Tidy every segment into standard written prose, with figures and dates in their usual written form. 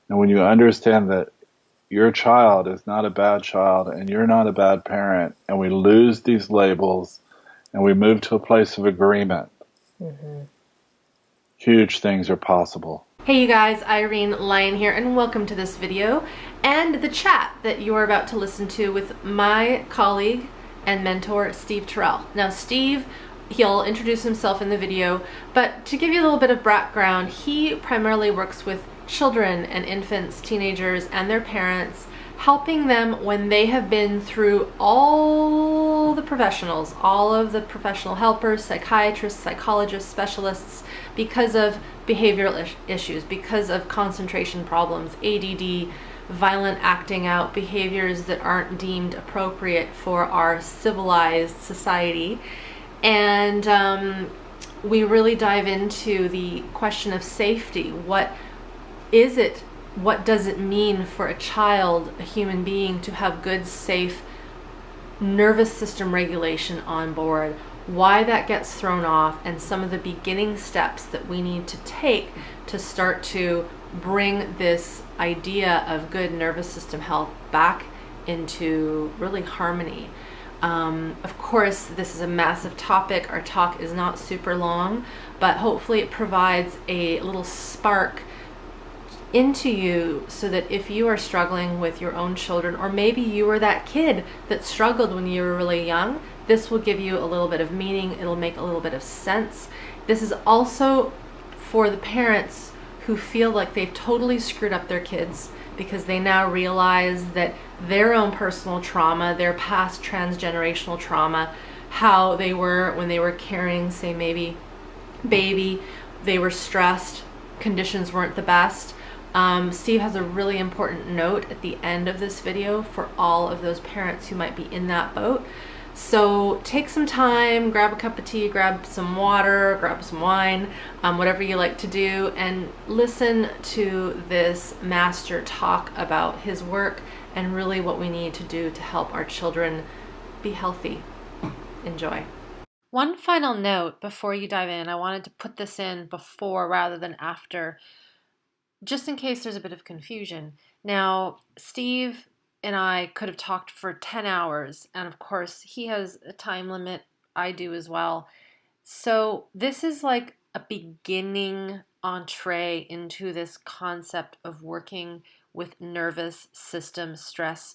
And when you understand that your child is not a bad child and you're not a bad parent, and we lose these labels and we move to a place of agreement, huge things are possible. Hey you guys, Irene Lyon here, and welcome to this video and the chat that you are about to listen to with my colleague and mentor, Steve Terrell. Now Steve, he'll introduce himself in the video, but to give you a little bit of background, he primarily works with children and infants, teenagers, and their parents, helping them when they have been through all the professionals, all of the professional helpers, psychiatrists, psychologists, specialists, because of behavioral issues, because of concentration problems, ADD, violent acting out, behaviors that aren't deemed appropriate for our civilized society. And we really dive into the question of safety. What is it? What does it mean for a child, a human being, to have good, safe nervous system regulation on board? Why that gets thrown off, and some of the beginning steps that we need to take to start to bring this idea of good nervous system health back into really harmony. Of course, this is a massive topic. Our talk is not super long, but hopefully it provides a little spark into you so that if you are struggling with your own children, or maybe you were that kid that struggled when you were really young, this will give you a little bit of meaning. It'll make a little bit of sense. This is also for the parents who feel like they've totally screwed up their kids because they now realize that their own personal trauma, their past transgenerational trauma, how they were when they were carrying, say, maybe baby, they were stressed, conditions weren't the best. Steve has a really important note at the end of this video for all of those parents who might be in that boat. So take some time, grab a cup of tea, grab some water, grab some wine, whatever you like to do, and listen to this master talk about his work and really what we need to do to help our children be healthy. Enjoy. One final note before you dive in. I wanted to put this in before rather than after, just in case there's a bit of confusion. Now, Steve and I could have talked for 10 hours, and of course he has a time limit. I do as well. So this is like a beginning entree into this concept of working with nervous system stress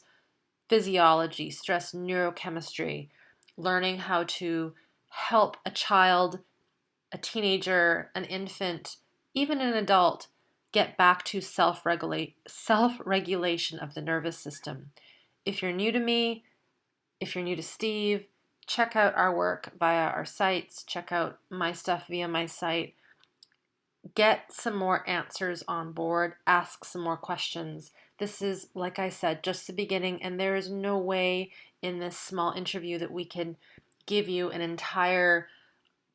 physiology, stress neurochemistry, learning how to help a child, a teenager, an infant, even an adult get back to self-regulation of the nervous system. If you're new to me, if you're new to Steve, check out our work via our sites, check out my stuff via my site, get some more answers on board, ask some more questions. This is, like I said, just the beginning, and there is no way in this small interview that we can give you an entire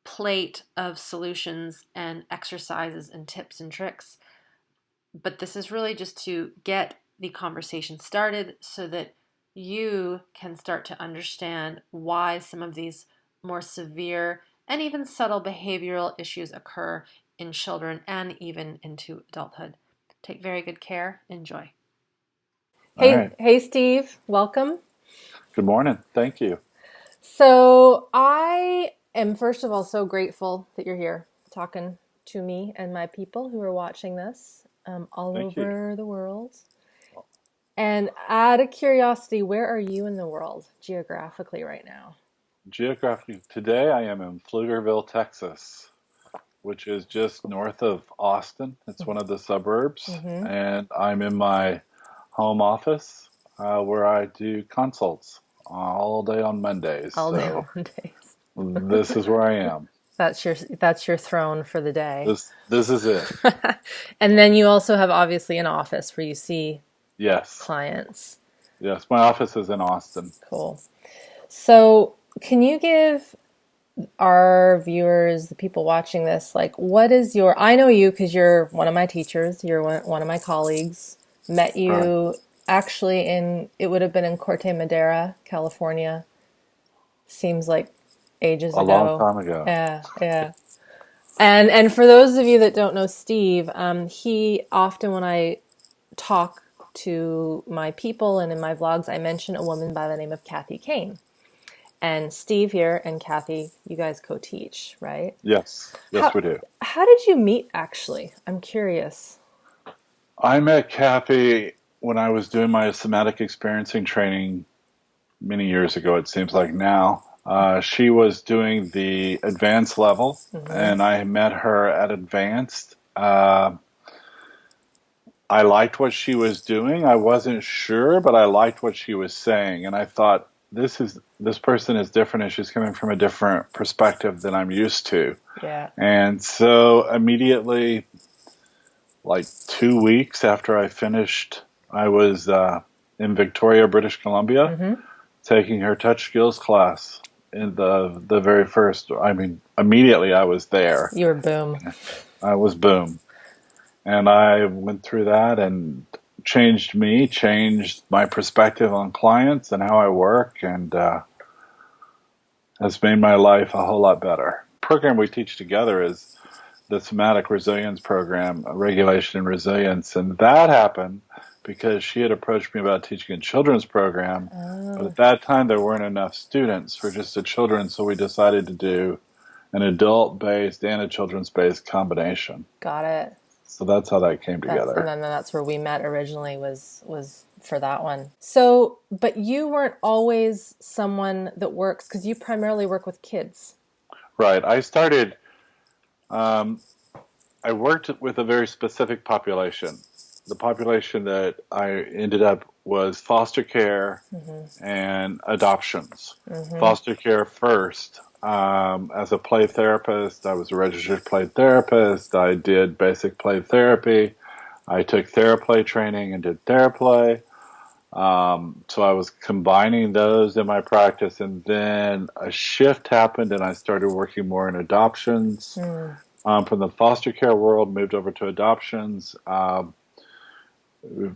plate of solutions and exercises and tips and tricks. But this is really just to get the conversation started so that you can start to understand why some of these more severe and even subtle behavioral issues occur in children and even into adulthood. Take very good care. Enjoy. Hey, Steve. Welcome. Good morning. Thank you. So I am, first of all, so grateful that you're here talking to me and my people who are watching this. All over the world. And out of curiosity, where are you in the world geographically right now? Geographically, today I am in Pflugerville, Texas, which is just north of Austin. It's one of the suburbs. And I'm in my home office where I do consults all day on Mondays. All day on Mondays. This is where I am. That's your throne for the day. This is it. And then you also have obviously an office where you see clients. Yes, my office is in Austin. Cool. So can you give our viewers, the people watching this, like what is I know you because you're one of my teachers, you're one of my colleagues, met you actually it would have been in Corte Madera, California. Seems like ages ago. A long time ago. Yeah. And for those of you that don't know Steve, he often, when I talk to my people, and in my vlogs, I mention a woman by the name of Kathy Kane. And Steve here and Kathy, you guys co-teach, right? Yes, we do. How did you meet, actually? I'm curious. I met Kathy when I was doing my somatic experiencing training many years ago, it seems like now. She was doing the advanced level, and I met her at advanced. I liked what she was doing. I wasn't sure, but I liked what she was saying. And I thought, this person is different, and she's coming from a different perspective than I'm used to. Yeah. And so immediately, like 2 weeks after I finished, I was in Victoria, British Columbia, taking her touch skills class in the very first. I mean, immediately I was there. You were boom. I was boom. And I went through that and changed my perspective on clients and how I work, and has made my life a whole lot better. The program we teach together is the Somatic Resilience Program, Regulation and Resilience, and that happened because she had approached me about teaching a children's program, but at that time there weren't enough students for just the children, so we decided to do an adult-based and a children's-based combination. Got it. So that's how that came together. And then that's where we met originally, was for that one. So, but you weren't always someone that works, because you primarily work with kids. Right. I started, I worked with a very specific population. The population that I ended up was foster care and adoptions. Foster care first. As a play therapist, I was a registered play therapist. I did basic play therapy. I took theraplay training and did theraplay. So I was combining those in my practice, and then a shift happened and I started working more in adoptions. From the foster care world, moved over to adoptions.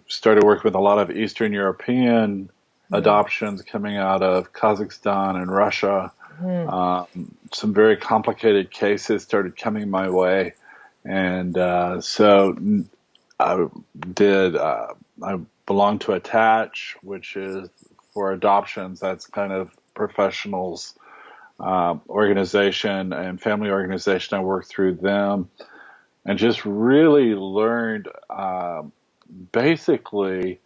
Started working with a lot of Eastern European adoptions coming out of Kazakhstan and Russia. Some very complicated cases started coming my way, and so I belong to Attach, which is for adoptions. That's kind of professionals organization and family organization. I worked through them and just really learned basically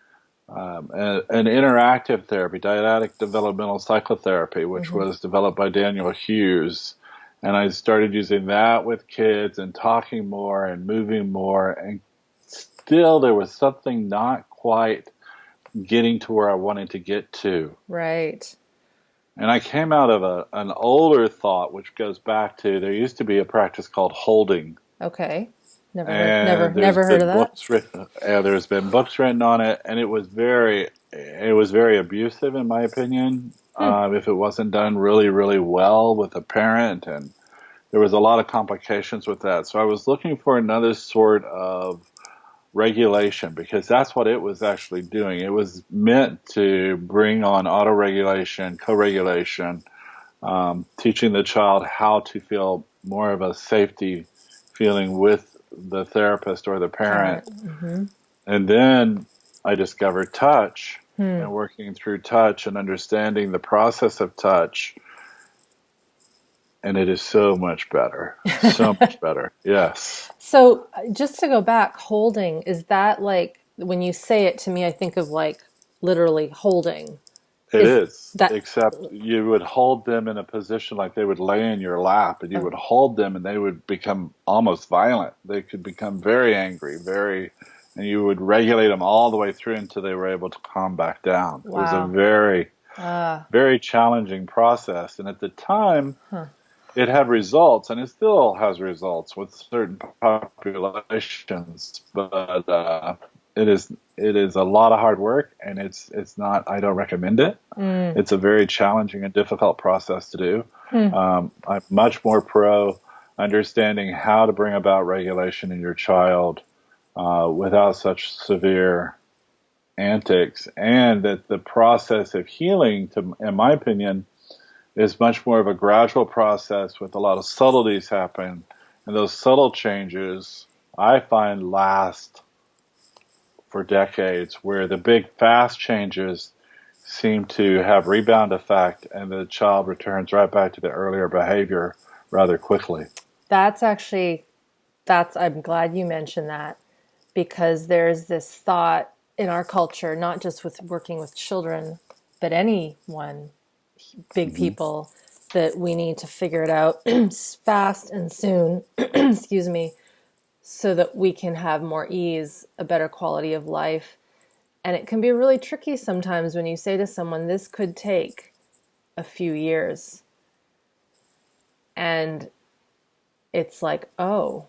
an interactive therapy, dyadic developmental psychotherapy, which was developed by Daniel Hughes. And I started using that with kids and talking more and moving more. And still there was something not quite getting to where I wanted to get to. Right. And I came out of an older thought, which goes back to, there used to be a practice called holding. Okay. Never heard of that. There's been books written on it, and it was very abusive, in my opinion, if it wasn't done really, really well with a parent, and there was a lot of complications with that. So I was looking for another sort of regulation, because that's what it was actually doing. It was meant to bring on auto-regulation, co-regulation, teaching the child how to feel more of a safety feeling with the therapist or the parent. And then I discovered touch, and working through touch and understanding the process of touch. And it is so much better. So much better. Yes. So just to go back, holding, is that like, when you say it to me, I think of like literally holding. It is, except you would hold them in a position like they would lay in your lap, and you would hold them and they would become almost violent. They could become very angry, and you would regulate them all the way through until they were able to calm back down. Wow. It was a very, very challenging process. And at the time, it had results, and it still has results with certain populations, but it is a lot of hard work, and it's not, I don't recommend it. It's a very challenging and difficult process to do. I'm much more pro understanding how to bring about regulation in your child without such severe antics, and that the process of healing, in my opinion, is much more of a gradual process with a lot of subtleties happen, and those subtle changes I find last for decades, where the big fast changes seem to have rebound effect and the child returns right back to the earlier behavior rather quickly. I'm glad you mentioned that, because there's this thought in our culture, not just with working with children, but anyone, big people, that we need to figure it out fast and soon, excuse me, so that we can have more ease, a better quality of life. And it can be really tricky sometimes when you say to someone, this could take a few years. And it's like, oh,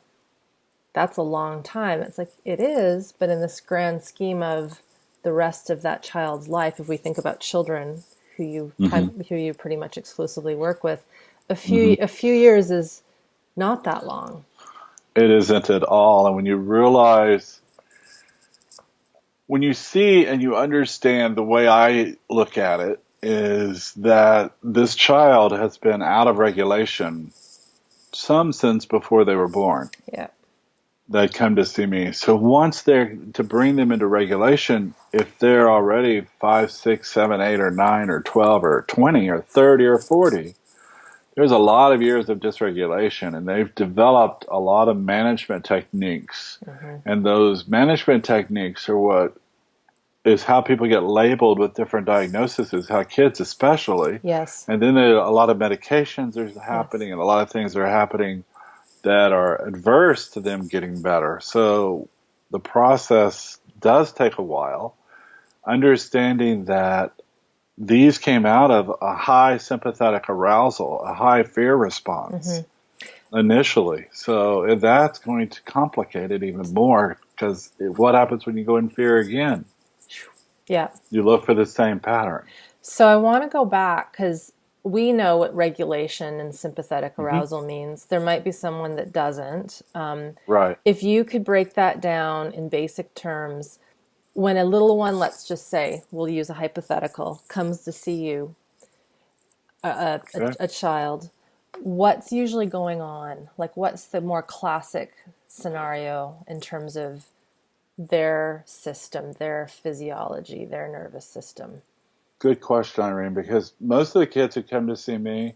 that's a long time. It's like, it is, but in this grand scheme of the rest of that child's life, if we think about children who you pretty much exclusively work with, a few years is not that long. It isn't at all. And when you realize, when you see and you understand, the way I look at it is that this child has been out of regulation some since before they were born. Yeah. They come to see me. So once to bring them into regulation, if they're already 5, 6, 7, 8, or 9, or 12, or 20, or 30, or 40, there's a lot of years of dysregulation, and they've developed a lot of management techniques. And those management techniques are is how people get labeled with different diagnoses, how kids especially. Yes. And then there are a lot of medications are happening, and a lot of things are happening that are adverse to them getting better. So the process does take a while. Understanding that these came out of a high sympathetic arousal, a high fear response initially. So that's going to complicate it even more, because what happens when you go in fear again? Yeah. You look for the same pattern. So I want to go back, because we know what regulation and sympathetic arousal means. There might be someone that doesn't. Right. If you could break that down in basic terms, when a little one, let's just say, we'll use a hypothetical, comes to see you, a child, what's usually going on? Like, what's the more classic scenario in terms of their system, their physiology, their nervous system? Good question, Irene, because most of the kids who come to see me,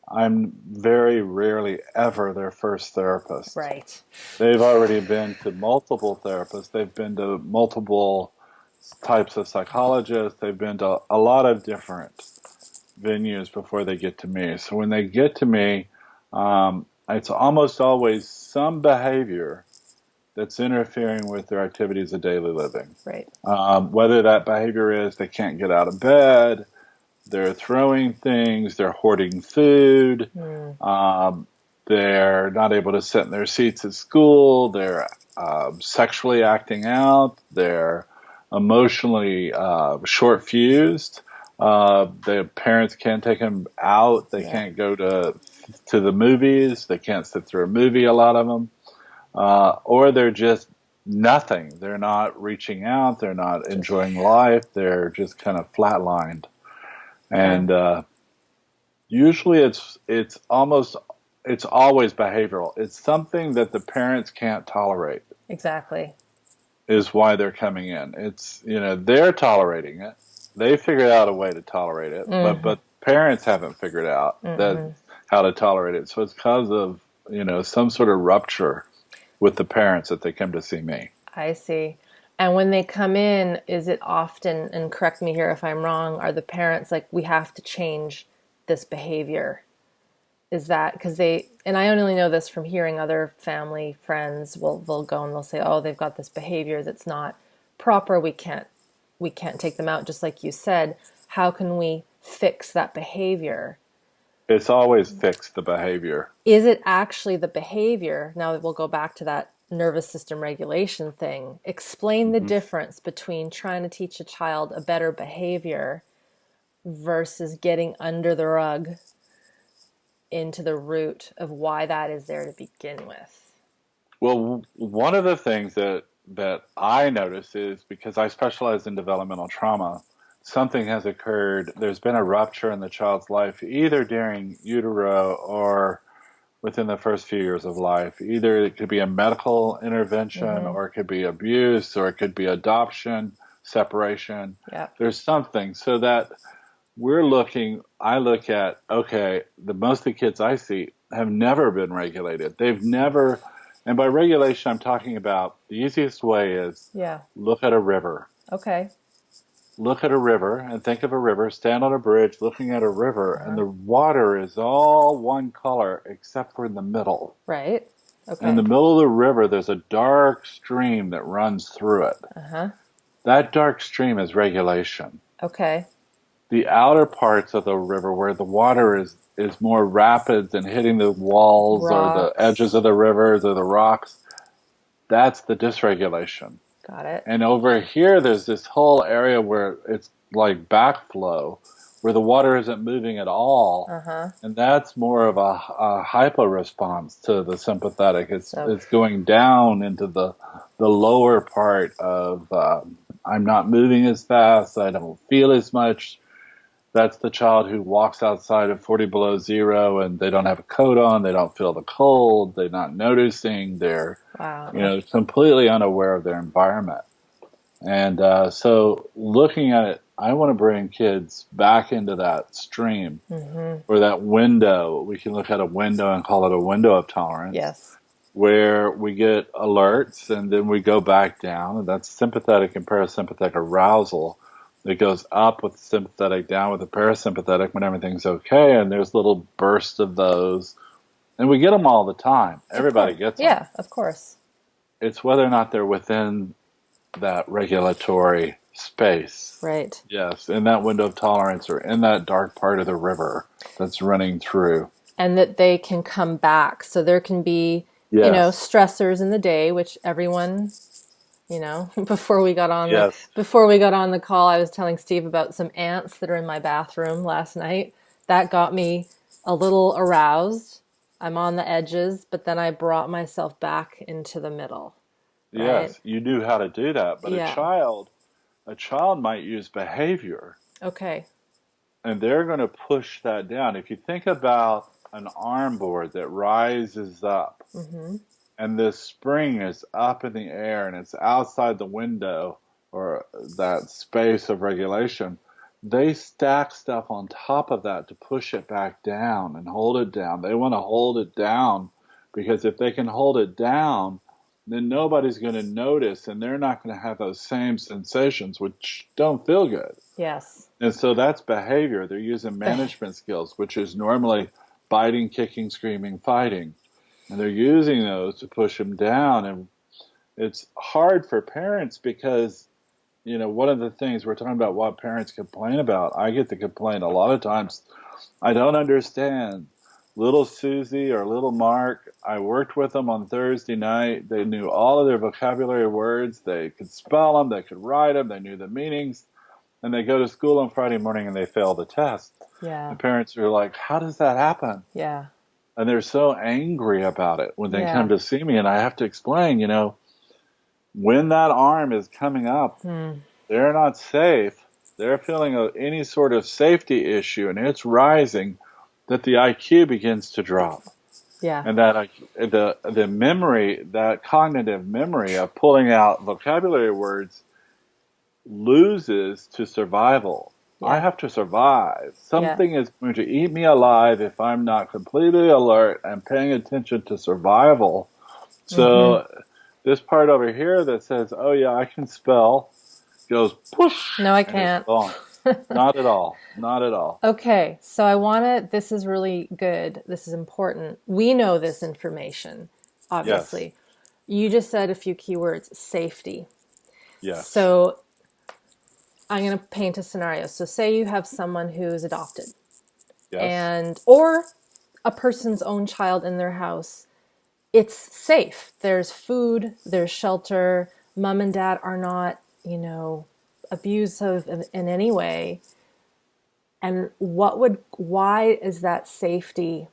I'm very rarely ever their first therapist. Right. They've already been to multiple therapists. They've been to multiple types of psychologists. They've been to a lot of different venues before they get to me. So when they get to me, it's almost always some behavior that's interfering with their activities of daily living. Right. Whether that behavior is they can't get out of bed, they're throwing things, they're hoarding food, they're not able to sit in their seats at school, they're sexually acting out, they're emotionally short-fused, the parents can't take them out, they can't go to the movies, they can't sit through a movie, a lot of them. Or they're just nothing. They're not reaching out. They're not enjoying life. They're just kind of flatlined. And usually it's always behavioral. It's something that the parents can't tolerate. Exactly. Is why they're coming in. It's, they're tolerating it. They figured out a way to tolerate it, but parents haven't figured out how to tolerate it. So it's because of, some sort of rupture with the parents that they come to see me. I see. And when they come in, is it often, and correct me here if I'm wrong, are the parents like, we have to change this behavior? Is that because and I only know this from hearing other family friends, they'll go and they'll say, oh, they've got this behavior that's not proper. We can't take them out, just like you said. How can we fix that behavior? It's always fix the behavior. Is it actually the behavior? Now we'll go back to that nervous system regulation thing. Explain the difference between trying to teach a child a better behavior versus getting under the rug into the root of why that is there to begin with. Well, one of the things that I notice is, because I specialize in developmental trauma, something has occurred. There's been a rupture in the child's life, either during utero or within the first few years of life. Either it could be a medical intervention, or it could be abuse, or it could be adoption, separation. Yeah. There's something so that I look at, okay, most of the kids I see have never been regulated. They've never, and by regulation, I'm talking about the easiest way is look at a river. Okay. Look at a river and think of a river, stand on a bridge looking at a river, and the water is all one color except for in the middle. Right. Okay. In the middle of the river, there's a dark stream that runs through it. That dark stream is regulation. Okay. The outer parts of the river where the water is more rapid and hitting the walls or the edges of the rivers or the rocks, that's the dysregulation. Got it. And over here, there's this whole area where it's like backflow, where the water isn't moving at all. And that's more of a hypo response to the sympathetic. It's going down into the lower part of I'm not moving as fast, I don't feel as much. That's the child who walks outside at 40 below zero and they don't have a coat on, they don't feel the cold, they're not noticing, they're completely unaware of their environment. And so looking at it, I want to bring kids back into that stream or that window. We can look at a window and call it a window of tolerance. Yes. Where we get alerts and then we go back down, and that's sympathetic and parasympathetic arousal. It goes up with the sympathetic, down with the parasympathetic when everything's okay, and there's little bursts of those. And we get them all the time. Everybody gets them. Yeah, of course. It's whether or not they're within that regulatory space. Right. Yes, in that window of tolerance or in that dark part of the river that's running through. And that they can come back. So there can be, stressors in the day, which everyone... before we got on the call, I was telling Steve about some ants that are in my bathroom last night. That got me a little aroused. I'm on the edges, but then I brought myself back into the middle. Right? Yes, you knew how to do that, but a child might use behavior. Okay. And they're going to push that down. If you think about an arm board that rises up, and this spring is up in the air and it's outside the window or that space of regulation, they stack stuff on top of that to push it back down and hold it down. They want to hold it down because if they can hold it down, then nobody's going to notice and they're not going to have those same sensations, which don't feel good. Yes. And so that's behavior. They're using management skills, which is normally biting, kicking, screaming, fighting. And they're using those to push them down. And it's hard for parents because, one of the things we're talking about what parents complain about, I get to complain a lot of times. I don't understand. Little Susie or little Mark, I worked with them on Thursday night. They knew all of their vocabulary words. They could spell them. They could write them. They knew the meanings. And they go to school on Friday morning and they fail the test. Yeah. The parents are like, how does that happen? Yeah. And they're so angry about it when they come to see me. And I have to explain, when that arm is coming up, they're not safe. They're feeling any sort of safety issue and it's rising, that the IQ begins to drop. Yeah. And that the memory, that cognitive memory of pulling out vocabulary words loses to survival. Yeah. I have to survive. Something is going to eat me alive if I'm not completely alert and paying attention to survival. So this part over here that says, oh yeah, I can spell, goes push. No, I can't. Not at all. Not at all. Okay. So this is really good. This is important. We know this information, obviously. Yes. You just said a few keywords, safety. Yes. So I'm going to paint a scenario. So say you have someone who is adopted or a person's own child in their house. It's safe. There's food, there's shelter. Mom and dad are not, abusive in any way. And why is that safety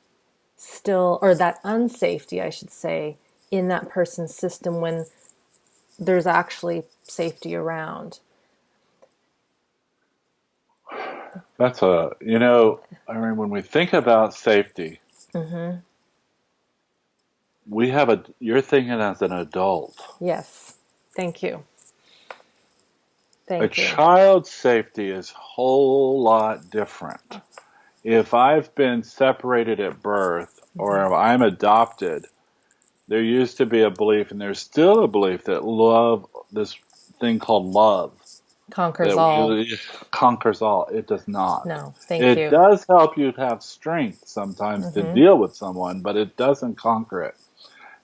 still, or that unsafety, I should say, in that person's system when there's actually safety around? That's when we think about safety, you're thinking as an adult. Yes. Thank you. A Thank you. child's safety is a whole lot different. If I've been separated at birth or if I'm adopted, there used to be a belief, and there's still a belief, that love, this thing called love, Conquers all. Conquers all. It does not. No, thank It you. does help you have strength sometimes to deal with someone, but it doesn't conquer it.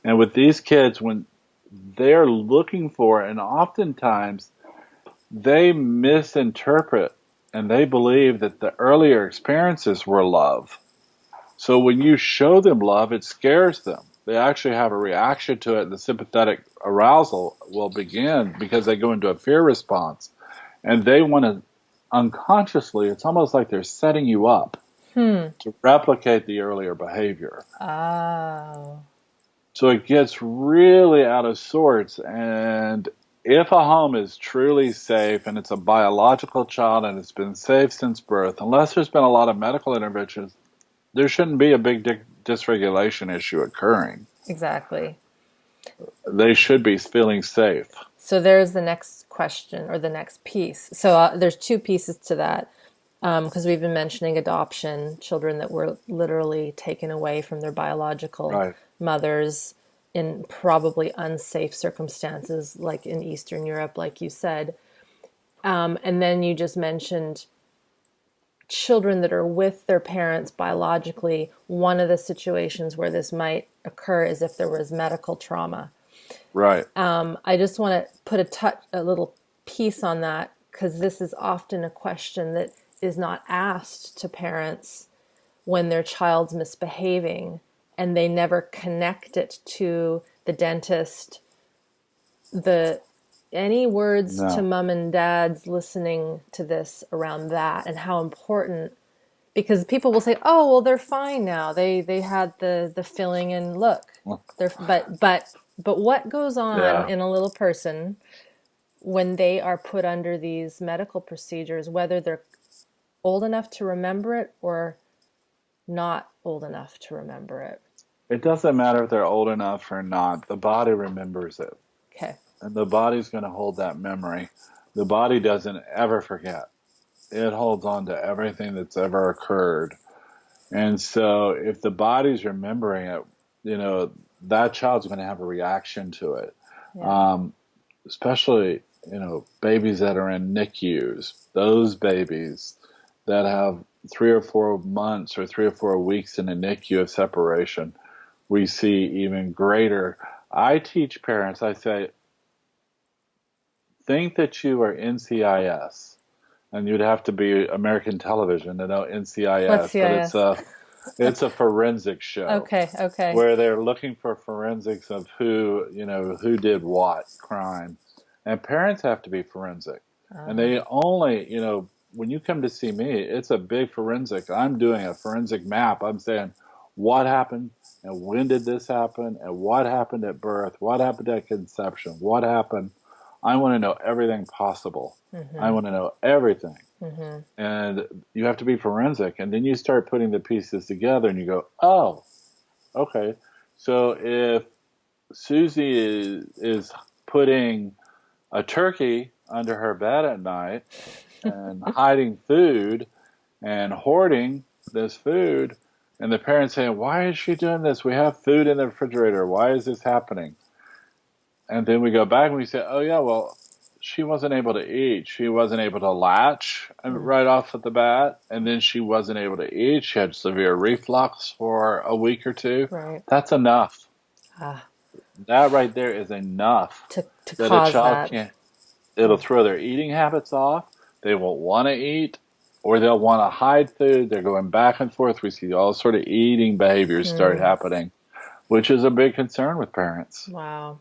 And with these kids, when they're looking for, and oftentimes they misinterpret and they believe that the earlier experiences were love. So when you show them love, it scares them. They actually have a reaction to it, and the sympathetic arousal will begin because they go into a fear response. And they want to, unconsciously, it's almost like they're setting you up to replicate the earlier behavior. Oh. So it gets really out of sorts. And if a home is truly safe and it's a biological child and it's been safe since birth, unless there's been a lot of medical interventions, there shouldn't be a big dysregulation issue occurring. Exactly. They should be feeling safe. So there's the next question, or the next piece. So there's two pieces to that, because we've been mentioning adoption, children that were literally taken away from their biological mothers in probably unsafe circumstances, like in Eastern Europe, like you said. And then you just mentioned children that are with their parents biologically. One of the situations where this might occur is if there was medical trauma. Right. I just want to put a little piece on that, because this is often a question that is not asked to parents when their child's misbehaving, and they never connect it to the dentist. Any words to mom and dads listening to this around that, and how important, because people will say, oh, well, they're fine now. They had the filling, and look, but what goes on in a little person when they are put under these medical procedures, whether they're old enough to remember it or not old enough to remember it? It doesn't matter if they're old enough or not. The body remembers it. Okay. And the body's going to hold that memory. The body doesn't ever forget. It holds on to everything that's ever occurred. And so if the body's remembering it, that child's going to have a reaction to it. Yeah. Especially, babies that are in NICUs, those babies that have 3 or 4 months or 3 or 4 weeks in a NICU of separation, we see even greater. I teach parents, I say, think that you are NCIS, and you'd have to be American television to know NCIS. What's CIS? But it's a forensic show. Okay. Where they're looking for forensics of who did what crime. And parents have to be forensic. And they only, when you come to see me, it's a big forensic. I'm doing a forensic map. I'm saying, what happened, and when did this happen, and what happened at birth, what happened at conception, what happened. I want to know everything possible. Mm-hmm. I want to know everything. Mm-hmm. And you have to be forensic. And then you start putting the pieces together and you go, oh, okay. So if Susie is putting a turkey under her bed at night and hiding food and hoarding this food, and the parents saying, why is she doing this? We have food in the refrigerator. Why is this happening? And then we go back and we say, oh, yeah, well, she wasn't able to eat. She wasn't able to latch right off at the bat. And then she wasn't able to eat. She had severe reflux for a week or two. Right. That's enough. That right there is enough to that cause a child that. can't. It'll throw their eating habits off. They won't want to eat, or they'll want to hide food. They're going back and forth. We see all sort of eating behaviors start happening, which is a big concern with parents. Wow.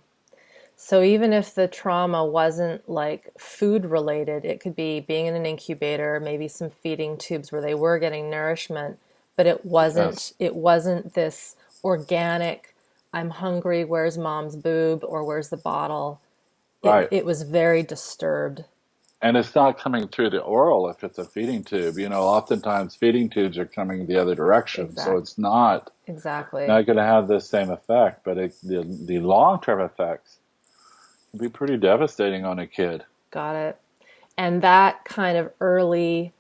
So even if the trauma wasn't like food related, it could be being in an incubator, maybe some feeding tubes where they were getting nourishment, but it wasn't this organic, I'm hungry, where's mom's boob or where's the bottle? It was very disturbed. And it's not coming through the oral if it's a feeding tube. Oftentimes feeding tubes are coming the other direction. So it's not Exactly. going to have the same effect. But the long-term effects can be pretty devastating on a kid. Got it. And that kind of early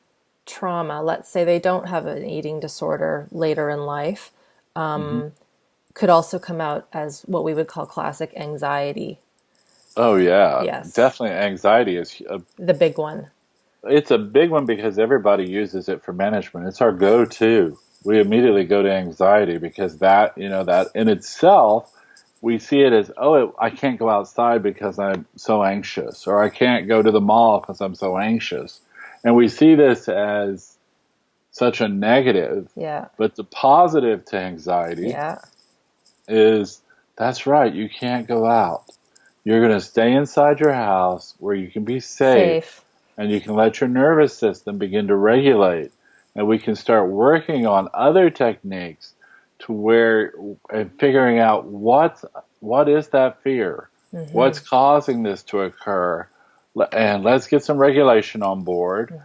trauma, let's say they don't have an eating disorder later in life, could also come out as what we would call classic anxiety. Oh, yeah. Yes. Definitely anxiety is the big one. It's a big one because everybody uses it for management. It's our go-to. We immediately go to anxiety because that in itself, we see it as, I can't go outside because I'm so anxious, or I can't go to the mall because I'm so anxious. And we see this as such a negative. Yeah. But the positive to anxiety is, that's right, you can't go out. You're going to stay inside your house where you can be safe. And you can let your nervous system begin to regulate. And we can start working on other techniques and figuring out what is that fear? What's causing this to occur? And let's get some regulation on board,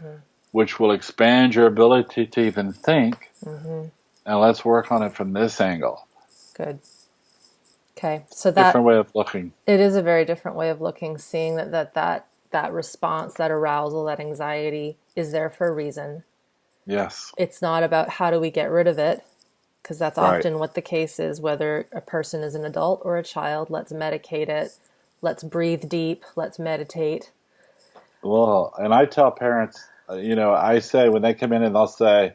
which will expand your ability to even think. And let's work on it from this angle. Good. Okay. So that different way of looking. It is a very different way of looking, seeing that response, that arousal, that anxiety is there for a reason. Yes. It's not about how do we get rid of it, because that's often what the case is, whether a person is an adult or a child. Let's medicate it. Let's breathe deep. Let's meditate. Well, and I tell parents, I say when they come in and they'll say,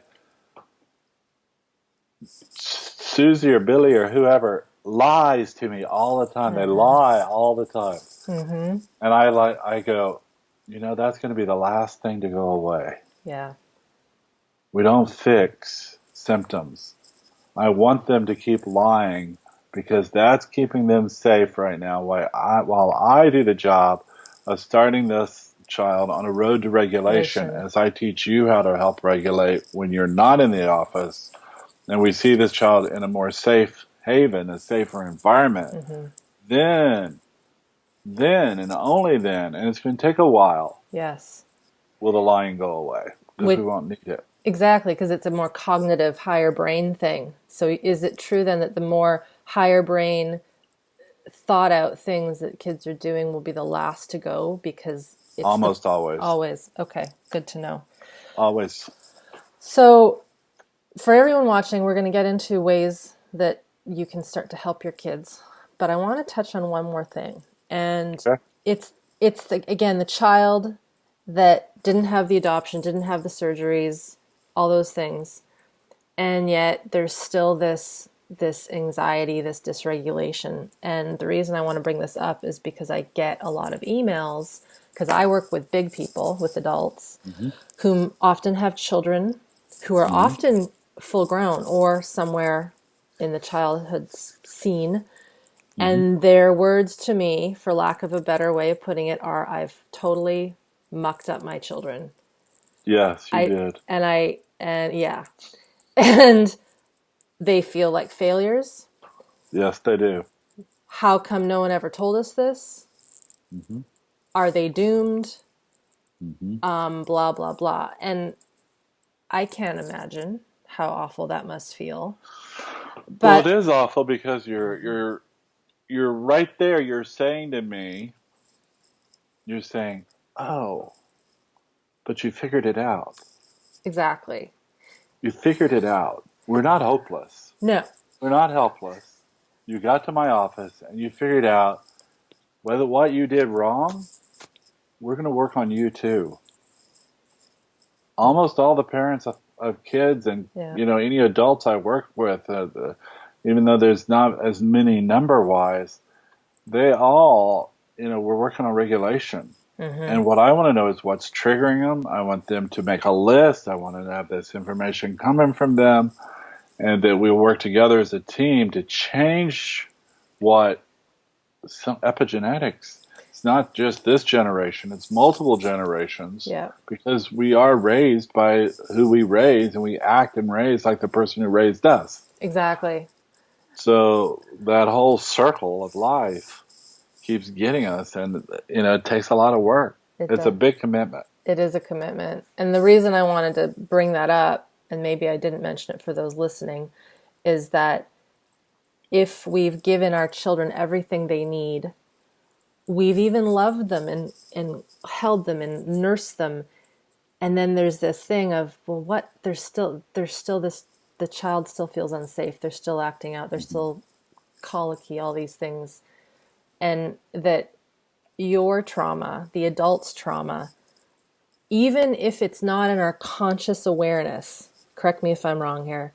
Susie or Billy or whoever lies to me all the time. They lie all the time. And I go, that's going to be the last thing to go away. Yeah. We don't fix symptoms. I want them to keep lying because that's keeping them safe right now while I do the job of starting this child on a road to regulation as I teach you how to help regulate when you're not in the office. And we see this child in a more safe haven, a safer environment, then and only then, and it's going to take a while, will the lying go away, because we won't need it. Exactly, because it's a more cognitive, higher brain thing. So is it true then that the more higher brain thought out things that kids are doing will be the last to go, because it's almost always. Always. Okay, good to know. Always. So for everyone watching, we're going to get into ways that you can start to help your kids. But I want to touch on one more thing. And it's again, the child that didn't have the adoption, didn't have the surgeries, all those things. And yet there's still this anxiety, this dysregulation. And the reason I want to bring this up is because I get a lot of emails, because I work with big people, with adults, who often have children who are often full grown or somewhere in the childhood scene. And their words to me, for lack of a better way of putting it, are, I've totally mucked up my children. Yes, you did. And they feel like failures. Yes, they do. How come no one ever told us this? Are they doomed? Blah, blah, blah. And I can't imagine how awful that must feel. But well, it is awful because you're right there. You're saying to me, oh, but you figured it out. Exactly. You figured it out. We're not hopeless. No. We're not helpless. You got to my office and you figured out what you did wrong, we're going to work on you too. Almost all the parents of kids and any adults I work with, even though there's not as many number-wise, they all, we're working on regulation. And what I want to know is what's triggering them. I want them to make a list. I want to have this information coming from them, and that we'll work together as a team to change some epigenetics. It's not just this generation, it's multiple generations. Because we are raised by who we raise, and we act and raise like the person who raised us. Exactly. So that whole circle of life keeps getting us, and it takes a lot of work. It's a big commitment. It is a commitment. And the reason I wanted to bring that up, and maybe I didn't mention it for those listening, is that if we've given our children everything they need, we've even loved them and held them and nursed them. And then there's this thing of, well, what? There's still this, the child still feels unsafe. They're still acting out. They're still colicky, all these things. And that your trauma, the adult's trauma, even if it's not in our conscious awareness, correct me if I'm wrong here,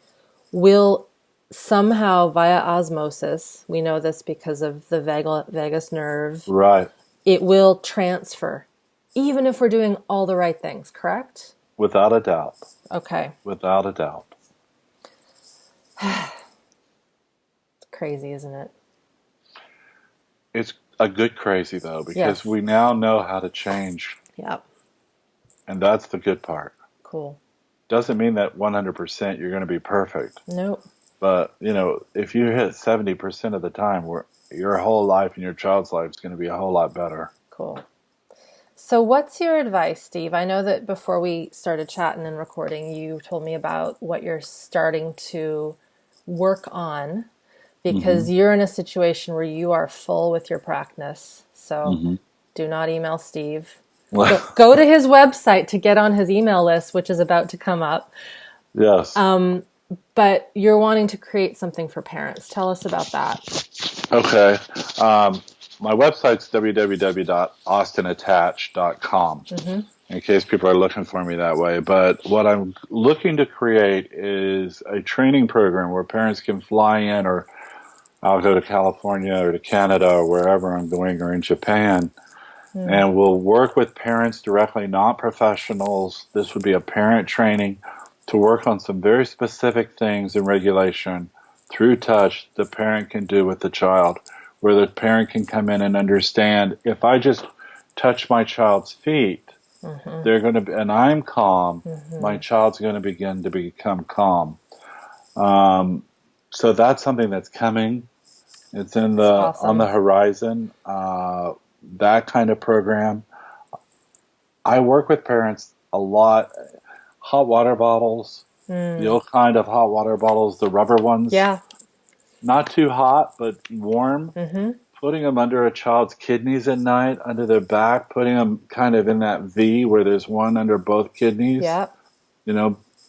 will somehow via osmosis, we know this because of the vagus nerve, Right. it will transfer, even if we're doing all the right things, correct? Without a doubt. Okay. Without a doubt. It's crazy, isn't it? It's a good crazy, though, because Yes. we now know how to change. Yep. And that's the good part. Cool. Doesn't mean that 100% you're going to be perfect. Nope. But, if you hit 70% of the time, your whole life and your child's life is going to be a whole lot better. Cool. So what's your advice, Steve? I know that before we started chatting and recording, you told me about what you're starting to work on, because you're in a situation where you are full with your practice. So do not email Steve. Go to his website to get on his email list, which is about to come up. Yes. But you're wanting to create something for parents. Tell us about that. Okay. My website's www.austinattatch.com, in case people are looking for me that way. But what I'm looking to create is a training program where parents can fly in, or I'll go to California or to Canada or wherever I'm going, or in Japan, and we'll work with parents directly, not professionals. This would be a parent training to work on some very specific things in regulation through touch the parent can do with the child, where the parent can come in and understand, if I just touch my child's feet, they're going to be, and I'm calm, my child's going to begin to become calm. So that's something that's coming. It's awesome. on the horizon. That kind of program. I work with parents a lot. Hot water bottles, the old kind of hot water bottles, the rubber ones. Yeah. Not too hot, but warm. Putting them under a child's kidneys at night, under their back, putting them kind of in that V where there's one under both kidneys. Yeah.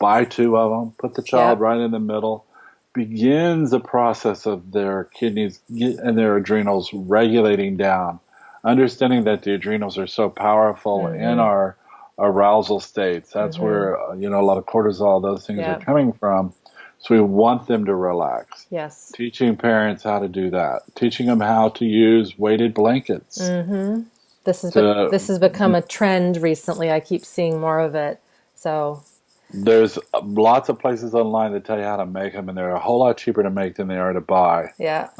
Buy two of them, put the child right in the middle. Begins the process of their kidneys and their adrenals regulating down. Understanding that the adrenals are so powerful in our arousal states. That's where, a lot of cortisol, those things are coming from. So we want them to relax. Yes. Teaching parents how to do that. Teaching them how to use weighted blankets. This has become a trend recently. I keep seeing more of it. So there's lots of places online that tell you how to make them, and they're a whole lot cheaper to make than they are to buy. Yeah.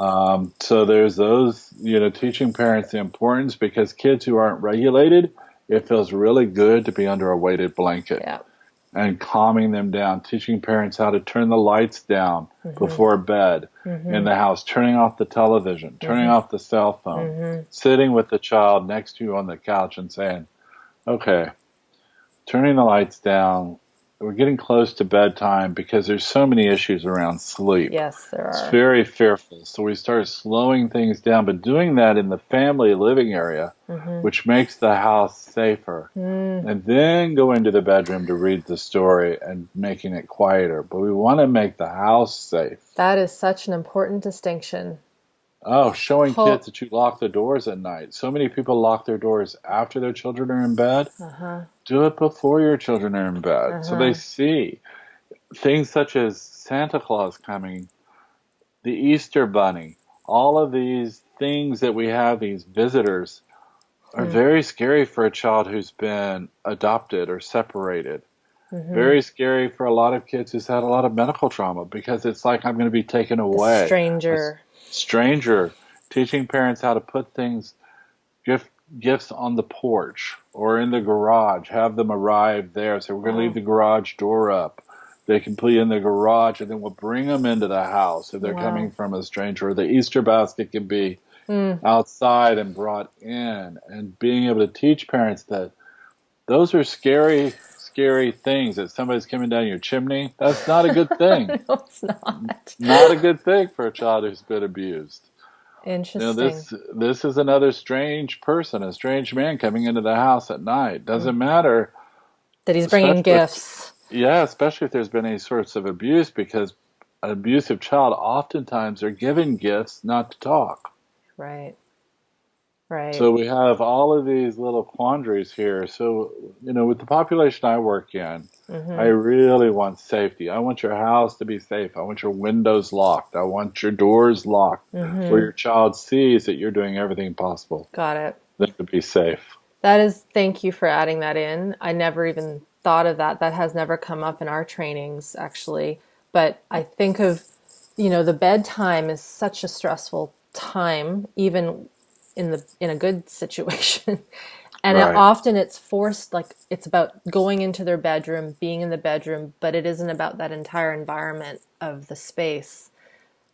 So there's those, teaching parents the importance, because kids who aren't regulated, it feels really good to be under a weighted blanket. Yeah. And calming them down, teaching parents how to turn the lights down before bed in the house, turning off the television, turning off the cell phone, sitting with the child next to you on the couch and saying, okay, turning the lights down. We're getting close to bedtime because there's so many issues around sleep. Yes, there are. It's very fearful. So we start slowing things down, but doing that in the family living area, which makes the house safer. And then go into the bedroom to read the story and making it quieter. But we want to make the house safe. That is such an important distinction. Oh, showing kids that you lock the doors at night. So many people lock their doors after their children are in bed. Do it before your children are in bed. So they see things such as Santa Claus coming, the Easter Bunny, all of these things that we have, these visitors, are very scary for a child who's been adopted or separated. Very scary for a lot of kids who's had a lot of medical trauma, because it's like, I'm going to be taken away. Stranger. Teaching parents how to put things, gifts on the porch or in the garage, have them arrive there. So we're going to leave the garage door up. They can be in the garage, and then we'll bring them into the house if they're coming from a stranger. Or the Easter basket can be outside and brought in, and being able to teach parents that those are scary, scary things, that somebody's coming down your chimney. That's not a good thing. No, it's not. Not a good thing for a child who's been abused. Interesting. This is another strange person, a strange man coming into the house at night. Doesn't matter That he's bringing gifts. Yeah, especially if there's been any sorts of abuse, because an abusive child oftentimes are given gifts not to talk. Right. Right. So we have all of these little quandaries here. So, with the population I work in, I really want safety. I want your house to be safe. I want your windows locked. I want your doors locked, where your child sees that you're doing everything possible. Got it. Then to be safe. Thank you for adding that in. I never even thought of that. That has never come up in our trainings, actually. But I think of, the bedtime is such a stressful time, even in a good situation. And Right. often it's forced, like it's about going into their bedroom, being in the bedroom, but it isn't about that entire environment of the space.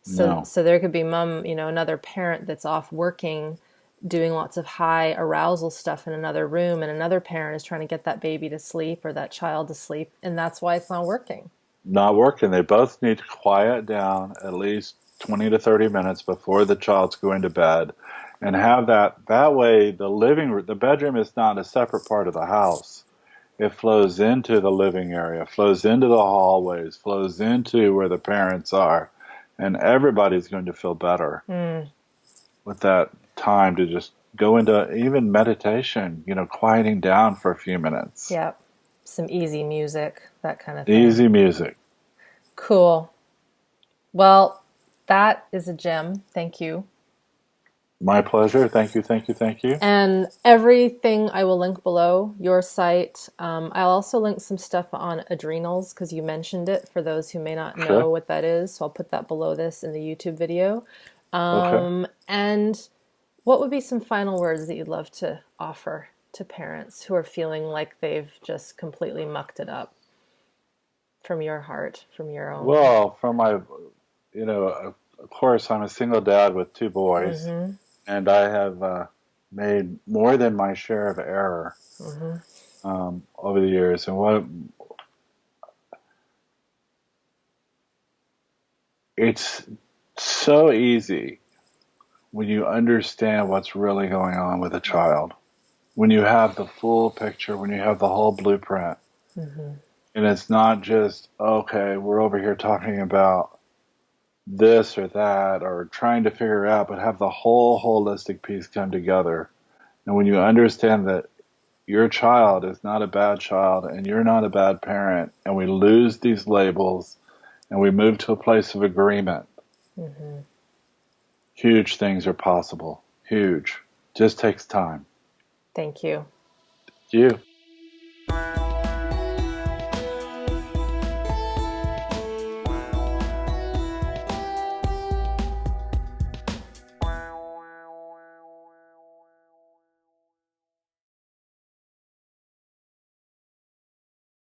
So there could be mom, another parent that's off working, doing lots of high arousal stuff in another room, and another parent is trying to get that baby to sleep or that child to sleep, and that's why it's not working. Not working. They both need to quiet down at least 20 to 30 minutes before the child's going to bed, and have that way the bedroom is not a separate part of the house. It flows into the living area, flows into the hallways, flows into where the parents are, and everybody's going to feel better with that time to just go into even meditation, quieting down for a few minutes. Yep. Some easy music, that kind of thing. Easy music. Cool. Well, that is a gem. Thank you. My pleasure. Thank you, thank you, thank you. And everything I will link below, your site. I'll also link some stuff on adrenals, because you mentioned it, for those who may not know what that is. So I'll put that below this in the YouTube video. Okay. And what would be some final words that you'd love to offer to parents who are feeling like they've just completely mucked it up, from your heart, from your own? Well, from my, of course, I'm a single dad with 2 boys, and I have made more than my share of error over the years. And it's so easy when you understand what's really going on with a child, when you have the full picture, when you have the whole blueprint. And it's not just, okay, we're over here talking about this or that, or trying to figure out, but have the whole holistic piece come together. And when you understand that your child is not a bad child and you're not a bad parent, and we lose these labels and we move to a place of agreement, huge things are possible. Huge. Just takes time. Thank you. Thank you.